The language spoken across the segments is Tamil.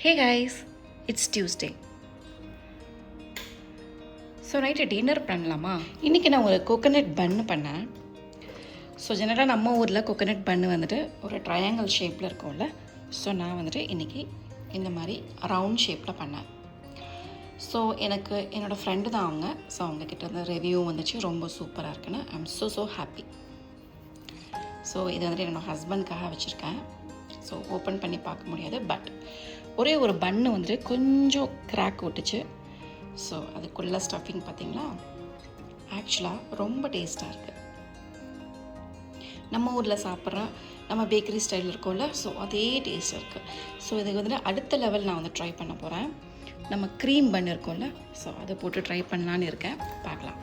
Hey guys, it's Tuesday. So night dinner பண்ணலாமா? இன்றைக்கி நான் ஒரு கோகோனட் பன்னு பண்ணேன். ஸோ ஜெனரலாக நம்ம ஊரில் கோகோனட் பன்னு வந்துட்டு ஒரு ட்ரையாங்கிள் ஷேப்பில் இருக்கும்ல. ஸோ நான் வந்துட்டு இன்றைக்கி இந்த மாதிரி ரவுண்ட் ஷேப்பில் பண்ணேன். ஸோ எனக்கு என்னோடய ஃப்ரெண்டு தான் அவங்க. ஸோ அவங்கக்கிட்ட இருந்து ரிவ்யூ வந்துச்சு, ரொம்ப சூப்பராக இருக்குன்னு. I am so happy. So இது வந்துட்டு என்னோடய ஹஸ்பண்ட்காக வச்சுருக்கேன். ஸோ ஓப்பன் பண்ணி பார்க்க முடியாது, பட் ஒரே ஒரு பன்னு வந்துட்டு கொஞ்சம் கிராக் விட்டுச்சு. ஸோ அதுக்குள்ளே ஸ்டஃபிங் பார்த்திங்களா, ஆக்சுவலாக ரொம்ப டேஸ்ட்டாக இருக்குது. நம்ம ஊரில் சாப்பிட்ற நம்ம பேக்கரி ஸ்டைல் இருக்கும்ல, ஸோ அதே டேஸ்ட் இருக்குது. ஸோ இதுக்கு வந்துட்டு அடுத்த லெவல் நான் வந்து ட்ரை பண்ண போகிறேன். நம்ம க்ரீம் பன் இருக்கும்ல, ஸோ அதை போட்டு ட்ரை பண்ணலான்னு இருக்கேன். பார்க்கலாம்.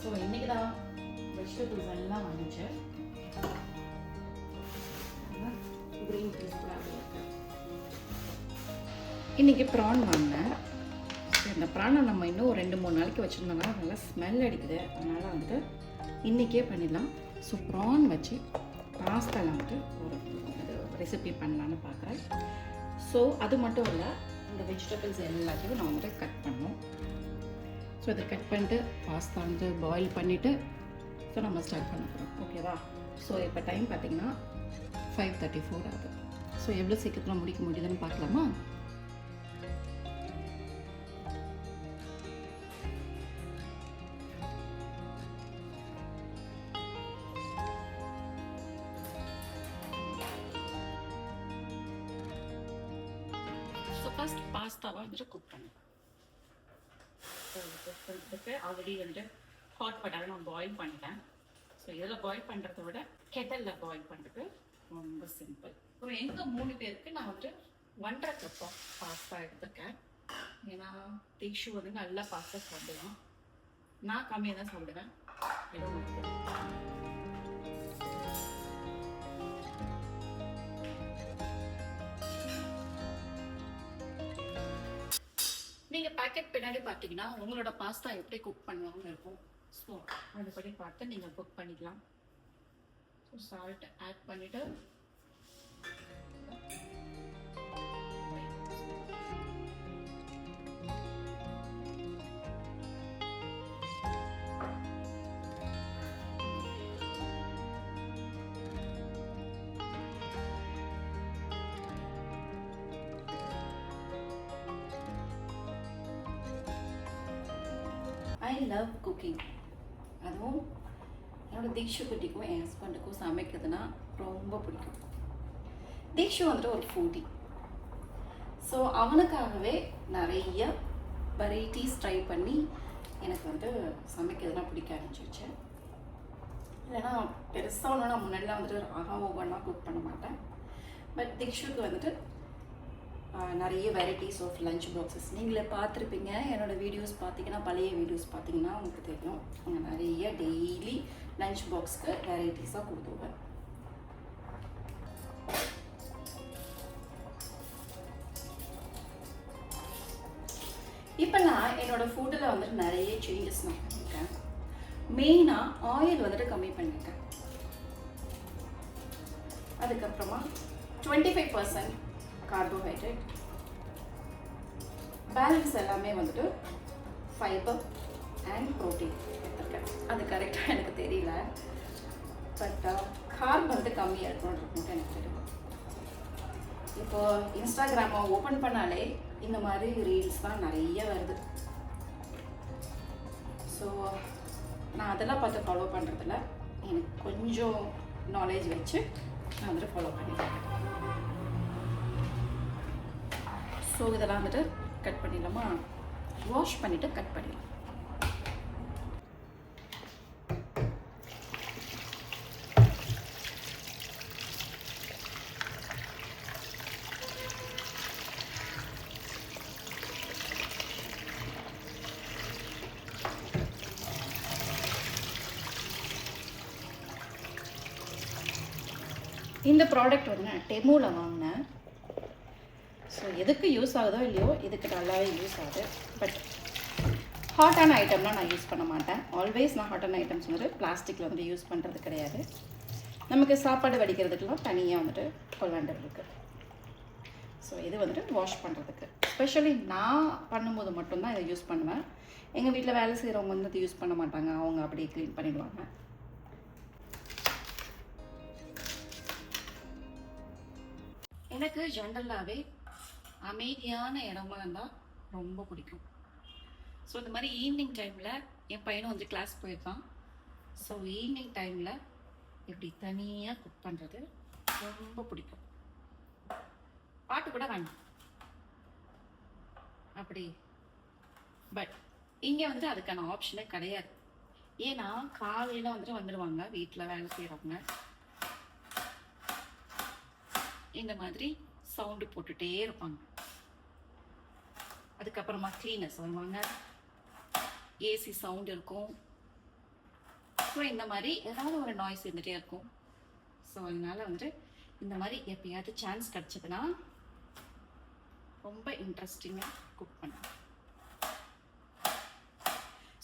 ஸோ இன்றைக்கி தான் வெஜிடபிள்ஸ் எல்லாம் வந்துச்சு. க்ரீன் பீஸ் கூட இன்றைக்கி ப்ரான் வாங்கினேன். ஸோ இந்த ப்ரானை நம்ம இன்னும் 2-3 நாளைக்கு வச்சுருந்தோம்னா நல்லா ஸ்மெல் அடிக்குது. அதனால் வந்துட்டு இன்றைக்கே பண்ணிடலாம். ஸோ ப்ரான் வச்சு பாஸ்தாவில் வந்துட்டு ஒரு ரெசிபி பண்ணலான்னு பார்க்குறேன். ஸோ அது மட்டும் இல்லை, இந்த வெஜிடபிள்ஸ் எல்லாத்தையும் நான் வந்துட்டு கட் பண்ணோம். ஸோ இதை கட் பண்ணிட்டு பாஸ்தா வந்து பாயில் பண்ணிவிட்டு ஸோ நம்ம ஸ்டார்ட் பண்ண போகிறோம். ஓகேவா? ஸோ இப்போ டைம் பார்த்திங்கன்னா 5:34 ஆகுது. ஸோ எவ்வளோ சீக்கிரத்தில் முடிக்க முடியுதுன்னு பார்க்கலாமா? ஸோ ஃபஸ்ட் பாஸ்தாவை வந்துட்டு குக் பண்ணுவேன். ஸோ குக் பண்ணுறதுக்கு ஆல்ரெடி வந்துட்டு ஹாட் வாட்டரை நான் பாயில் பண்ணிட்டேன். ஸோ இதில் பாயில் பண்ணுறத விட கெட்டலில் பாயில் பண்ணுறது ரொம்ப சிம்பிள். அப்புறம் எங்கள் 3 பேருக்கு நான் வந்துட்டு 1.5 கப் பாஸ்தா எடுத்துருக்கேன். ஏன்னா டிஷ்யூ வந்து நல்லா பாஸ்தா சாப்பிடுவேன். நான் கம்மியாக தான் சாப்பிடுவேன். நீங்கள் பேக்கெட் பின்னாடி பார்த்தீங்கன்னா உங்களோட பாஸ்தா எப்படி குக் பண்ணுவாங்கன்னு இருக்கும். ஸோ அதுபடி பார்த்து நீங்கள் குக் பண்ணிக்கலாம். ஸோ சால்ட் ஆட் பண்ணிவிட்டு ஐ லவ் குக்கிங். அதுவும் என்னோடய தீக்ஷு குட்டிக்கும் என் ஹஸ்பண்டுக்கும் சமைக்கிறதுனா ரொம்ப பிடிக்கும். தீக்ஷு வந்துட்டு ஒரு ஃபுட்டி. ஸோ அவனுக்காகவே நிறைய வெரைட்டிஸ் ட்ரை பண்ணி எனக்கு வந்து சமைக்கிறதுனா பிடிக்க ஆரம்பிச்சிருச்சு. இல்லைன்னா பெருசாக ஒன்று நான் முன்னாடிலாம் வந்துட்டு ராகா ஓவன்லாம் குக் பண்ண மாட்டேன். பட் தீக்ஷுக்கு வந்துட்டு நிறைய வெரைட்டிஸ் ஆஃப் லஞ்ச் பாக்ஸஸ் நீங்களே பார்த்துருப்பீங்க. என்னோடய வீடியோஸ் பார்த்தீங்கன்னா, பழைய வீடியோஸ் பார்த்தீங்கன்னா உங்களுக்கு தெரியும். அங்கே நிறைய டெய்லி லஞ்ச் பாக்ஸ்க்கு வெரைட்டிஸாக கொடுத்துருவேன். இப்போ நான் என்னோடய ஃபுட்டில் வந்துட்டு நிறைய சேஞ்சஸ் நான் பண்ணியிருக்கேன். மெயினாக ஆயில் வந்துட்டு கம்மி பண்ணியிருக்கேன். அதுக்கப்புறமா 25% கார்போஹைட்ரேட், பேலன்ஸ் எல்லாமே வந்துட்டு ஃபைபர் அண்ட் ப்ரோட்டீன் எடுத்துருக்கேன். அது கரெக்டாக எனக்கு தெரியல, பட் கார்ப் வந்துட்டு கம்மியாக இருக்கணுன்றது மட்டும் எனக்கு தெரியும். இப்போது இன்ஸ்டாகிராமை ஓப்பன் பண்ணாலே இந்த மாதிரி ரீல்ஸ் தான் நிறைய வருது. ஸோ நான் அதெல்லாம் பார்த்து ஃபாலோ பண்ணுறதில்ல. எனக்கு கொஞ்சம் நாலேஜ் வச்சு நான் வந்துட்டு ஃபாலோ பண்ணிக்கிறேன். ஸோ இதெல்லாம் வந்துட்டு கட் பண்ணிடலாமா? வாஷ் பண்ணிவிட்டு கட் பண்ணிடலாம். இந்த ப்ராடக்ட் வந்து நான் டெமோவில் வாங்கினேன். ஸோ எதுக்கு யூஸ் ஆகுதோ இல்லையோ, இதுக்கு நல்லாவே யூஸ் ஆகுது. பட் ஹாட்டான ஐட்டம்லாம் நான் யூஸ் பண்ண மாட்டேன். ஆல்வேஸ் நான் ஹாட்டான ஐட்டம்ஸ் வந்துட்டு பிளாஸ்டிக்கில் வந்துட்டு யூஸ் பண்ணுறது கிடையாது. நமக்கு சாப்பாடு வடிக்கிறதுக்கெல்லாம் தனியாக வந்துட்டு கொலாண்டர் இருக்குது. ஸோ இது வந்துட்டு வாஷ் பண்ணுறதுக்கு. ஸ்பெஷலி நான் பண்ணும்போது மட்டும்தான் இதை யூஸ் பண்ணுவேன். எங்கள் வீட்டில் வேலை செய்கிறவங்க வந்து இது யூஸ் பண்ண மாட்டாங்க, அவங்க அப்படியே க்ளீன் பண்ணிடுவாங்க. எனக்கு ஜென்ரலாகவே அமைதியான இடமா இருந்தால் ரொம்ப பிடிக்கும். ஸோ இந்த மாதிரி ஈவினிங் டைமில் என் பையனும் வந்து கிளாஸ் போயிருக்கான். ஸோ ஈவினிங் டைமில் இப்படி தனியாக குக் பண்ணுறது ரொம்ப பிடிக்கும். பாட்டு கூட வேண்டாம் அப்படி. பட் இங்கே வந்து அதுக்கான ஆப்ஷனே கிடையாது. ஏன்னா காலையில் வந்துட்டு வந்துடுவாங்க வீட்டில் வேலை செய்கிறவங்க, இந்த மாதிரி சவுண்டு போட்டுகிட்டே இருப்பாங்க. அதுக்கப்புறமா கிளீனர்ஸ் வருவாங்க, ஏசி சவுண்ட் இருக்கும். ஸோ இந்த மாதிரி ஏதாவது ஒரு நாய்ஸ் இருந்துகிட்டே இருக்கும். ஸோ அதனால் வந்துட்டு இந்த மாதிரி எப்பயாவது சான்ஸ் கிடச்சதுன்னா ரொம்ப இன்ட்ரெஸ்டிங்காக குக் பண்ணுவேன்.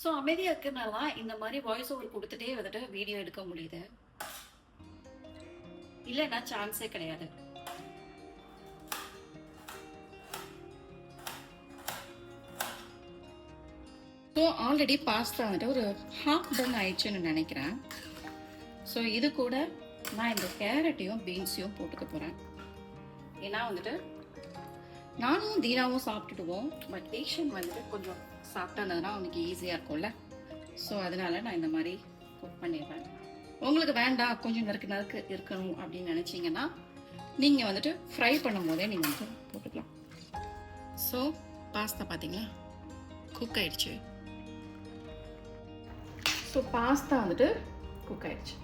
ஸோ அமைதியாக இருக்கிறனால தான் இந்த மாதிரி வாய்ஸ் ஓவர் கொடுத்துட்டே வந்துட்டு வீடியோ எடுக்க முடியுது, இல்லைன்னா சான்ஸே கிடையாது. ஸோ ஆல்ரெடி பாஸ்தா வந்துட்டு ஒரு ஹாஃப் டன் ஆயிடுச்சுன்னு நினைக்கிறேன். ஸோ இது கூட நான் இந்த கேரட்டையும் பீன்ஸையும் போட்டுக்க போகிறேன். ஏன்னா வந்துட்டு நானும் தீனாவும் சாப்பிட்டுடுவோம், பட் பேஷண்ட் வந்துட்டு கொஞ்சம் சாப்பிட்டானதுனா அவனுக்கு ஈஸியாக இருக்கும்ல. ஸோ அதனால நான் இந்த மாதிரி குக் பண்ணிடுவேன். உங்களுக்கு வேண்டாம் கொஞ்சம் நறுக்கு நறுக்கு இருக்கணும் அப்படின்னு நினச்சிங்கன்னா நீங்கள் வந்துட்டு ஃப்ரை பண்ணும் போதே நீங்கள் வந்து போட்டுக்கலாம். ஸோ பாஸ்தா பார்த்தீங்களா குக் ஆயிடுச்சு. ஸோ பாஸ்தா வந்துட்டு குக் ஆயிடுச்சு.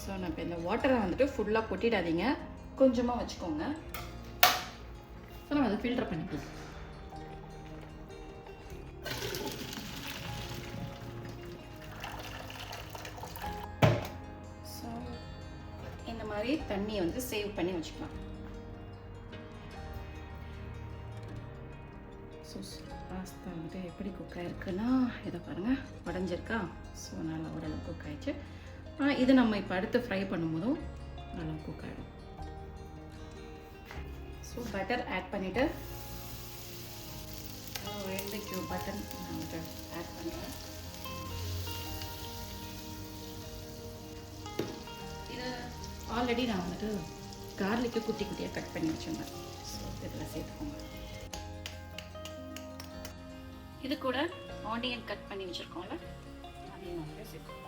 ஸோ நான் இப்போ இந்த வாட்டரை வந்துட்டு ஃபுல்லாக கொட்டிடாதீங்க, கொஞ்சமாக வச்சுக்கோங்க. ஸோ நம்ம அதை ஃபில்டர் பண்ணிக்கலாம். ஸோ இந்த மாதிரி தண்ணியை வந்து சேவ் பண்ணி வச்சுக்கலாம். ஸோ பாஸ்தா வந்துட்டு எப்படி குக் ஆகிருக்குன்னா இதை பாருங்கள், உடஞ்சிருக்கா. ஸோ நல்லா ஓரளவு குக் ஆகிடுச்சு. இது நம்ம இப்போ அடுத்து ஃப்ரை பண்ணும்போதும் நல்லா குக் ஆகிடும். ஸோ பட்டர் ஆட் பண்ணிவிட்டு 2 கியூப் பட்டர் நான் வந்துட்டு ஆட் பண்ணுறேன். இது ஆல்ரெடி நான் வந்துட்டு கார்லிக்கு குட்டி குட்டியாக கட் பண்ணி வச்சுருந்தேன். ஸோ இதில் சேர்த்துக்கோங்க. இது கூட ஆனியன் கட் பண்ணி வச்சுருக்கோம்ல, அதையும் வந்து சேர்த்துக்கோங்க.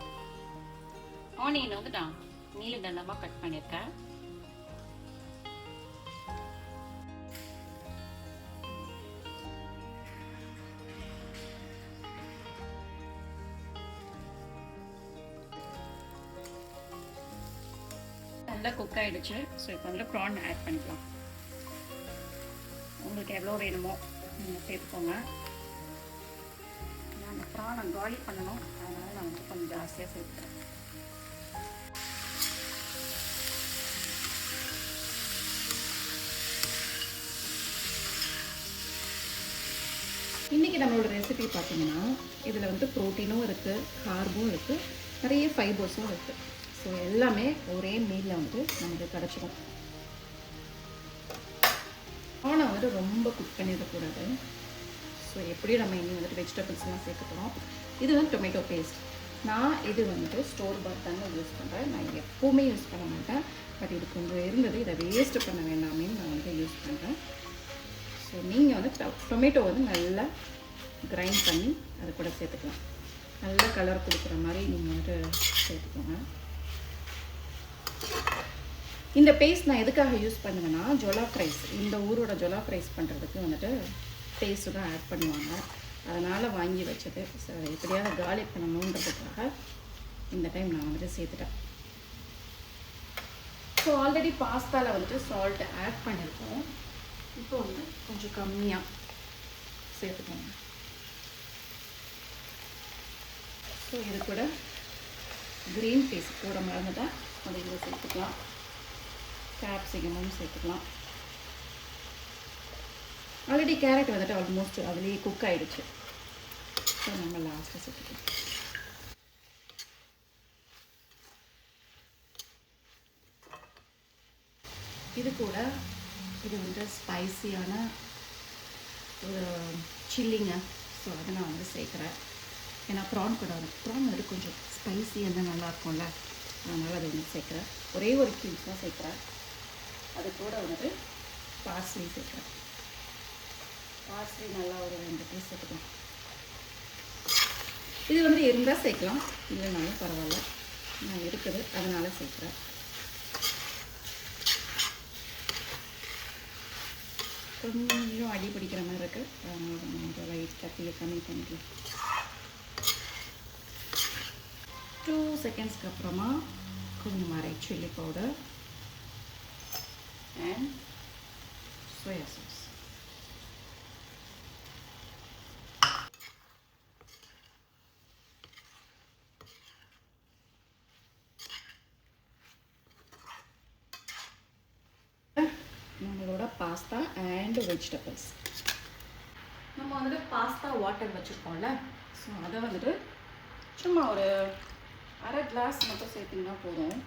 ஆனியனை வந்து நான் நீல தண்டமாக கட் பண்ணியிருக்கேன். நல்லா குக் ஆகிடுச்சு. ஸோ இப்போ வந்து ப்ரான் ஆட் பண்ணிக்கலாம். உங்களுக்கு எவ்வளோ வேணுமோ நீங்கள் சேர்த்துக்கோங்க. நான் அந்த ப்ரானை காலி பண்ணணும், அதனால் நான் வந்து கொஞ்சம் ஜாஸ்தியாக சேர்த்துக்கிறேன். இன்றைக்கி நம்மளோட ரெசிபி பார்த்தீங்கன்னா இதில் வந்து ப்ரோட்டீனும் இருக்குது, கார்பும் இருக்குது, நிறைய ஃபைபர்ஸும் இருக்குது. ஸோ எல்லாமே ஒரே மீலில் வந்து நமக்கு கிடச்சிடும். ஆனால் வந்துட்டு ரொம்ப குக் பண்ணிடக்கூடாது. ஸோ எப்படி நம்ம இனி வந்துட்டு வெஜிடபிள்ஸ்லாம் சேர்க்க போகிறோம். இது வந்து டொமேட்டோ பேஸ்ட். நான் இது வந்துட்டு ஸ்டோர் பாத் தானே யூஸ் பண்ணுறேன். நான் எப்போவுமே யூஸ் பண்ண மாட்டேன், பட் இது கொஞ்சம் இருந்தது, இதை வேஸ்ட்டு பண்ண வேண்டாமேன்னு நான் வந்து யூஸ் பண்ணுறேன். ஸோ நீங்கள் வந்து டொமேட்டோ வந்து நல்லா கிரைண்ட் பண்ணி அது கூட சேர்த்துக்கலாம். நல்ல கலர் கொடுக்குற மாதிரி நீங்கள் வந்துட்டு சேர்த்துக்கோங்க. இந்த பேஸ்ட் நான் எதுக்காக யூஸ் பண்ணுவேன்னா, ஜொலாப் ரைஸ், இந்த ஊரோட ஜொலாப் ரைஸ் பண்ணுறதுக்கு வந்துட்டு பேஸ்ட்டு தான் ஆட் பண்ணுவாங்க. அதனால் வாங்கி வச்சது. ஸோ எப்படியாவது காலி பண்ணணுன்றதுக்காக இந்த டைம் நான் வந்துட்டு சேர்த்துட்டேன். ஸோ ஆல்ரெடி பாஸ்தாவில் வந்துட்டு சால்ட் ஆட் பண்ணியிருக்கோம். இப்போ வந்து கொஞ்சம் கம்மியாக சேர்த்துக்கோங்க. ஸோ இது கூட க்ரீன் பீஸ் கூட மறந்துட்டால் அதை இதில் சேர்த்துக்கலாம். கேப்சிகமும் சேர்த்துக்கலாம். ஆல்ரெடி கேரட் வந்துட்டு ஆல்மோஸ்ட் அதுலேயே குக் ஆகிடுச்சு. ஸோ நம்ம லாஸ்ட்டில் சேர்த்துக்கலாம். இது கூட இது வந்து ஸ்பைசியான ஒரு சில்லிங்க. ஸோ அதை நான் வந்து சேர்க்குறேன். ஏன்னா ப்ரான் கூட ப்ரான் வந்து கொஞ்சம் ஸ்பைசி வந்து நல்லாயிருக்கும்ல, அதனால் அதை வந்து சேர்க்குறேன். ஒரே ஒரு கியூப்ஸ் தான் சேர்க்குறேன். அது கூட வந்துட்டு பார்ஸ்லி சேர்க்குறேன். பார்ஸ்லி நல்லா ஒரு 2 பீஸ் சேர்த்துக்கலாம். இது வந்து இருந்தால் சேர்க்கலாம், இல்லைனாலும் பரவாயில்ல. நான் இருக்குது அதனால சேர்க்குறேன். கொஞ்சம் அடி பிடிக்கிற மாதிரி இருக்குது, அதனால் நம்ம லைட் கத்தியை கம்மி பண்ணிக்கலாம். 2 செகண்ட்ஸ்க்கு அப்புறமா கொஞ்சம் red chilli powder and soya sauce. நம்மளோட பாஸ்தா அண்ட் வெஜிடபிள்ஸ். நம்ம வந்துட்டு பாஸ்தா வாட்டர் வச்சுருக்கோம்ல, ஸோ அதை வந்துட்டு சும்மா ஒரு அரை கிளாஸ் மட்டும் சேர்த்திங்கன்னா போதும்,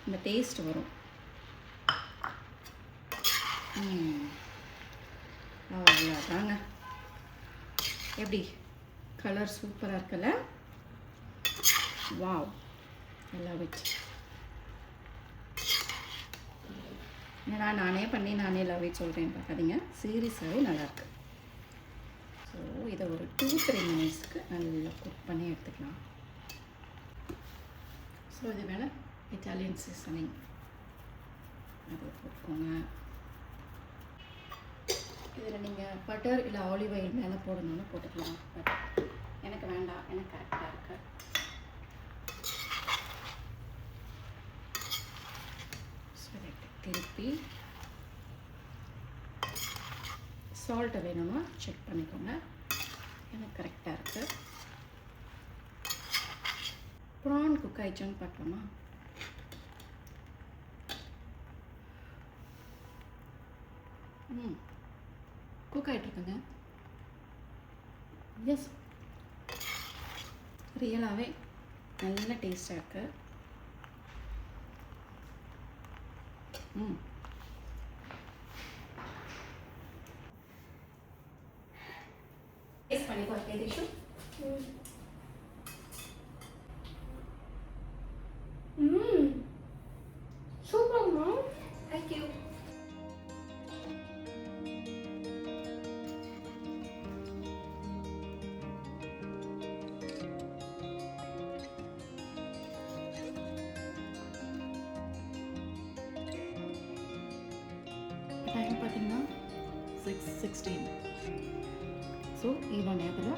இந்த டேஸ்ட் வரும். அவ்வளோதாங்க. எப்படி கலர் சூப்பராக இருக்குல்ல? Wow, I love it. ஏன்னா நானே பண்ணி நானே லவ் இட் சொல்கிறேன், பார்க்காதீங்க, சீரியஸாகவே நல்லாயிருக்கு. ஸோ இதை ஒரு 2-3 மினிட்ஸ்க்கு நல்லா குக் பண்ணி எடுத்துக்கலாம். ஸோ இது மேலே இட்டாலியன் சீசனிங் அது போட்டுக்கோங்க. இதில் நீங்கள் பட்டர் இல்லை ஆலிவ் ஆயில் மேலே போடணும்னு போட்டுக்கலாம், பட் எனக்கு வேண்டாம், எனக்கு கரெக்டாக இருக்குது. திருப்பி சால்ட்டை வேணும்னா செக் பண்ணிக்கோங்க, எனக்கு கரெக்டாக இருக்குது. ப்ரான் குக் ஆயிடுச்சான்னு பார்க்கலாமா? குக் ஆகிட்ருக்குங்க. எஸ், ரியலாகவே நல்ல டேஸ்டாக இருக்குது. டேஸ்ட் பண்ணி பார்க்க டிஷ்ஷு. சூப்பர்மா. தேங்க்யூ. டைம் பார்த்தீங்கன்னா 6:16. ஸோ ஈவன் நேரத்தில்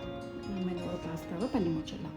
நம்ம இந்த ஒரு பாஸ்தாவை பண்ணி முடிச்சிடலாம்.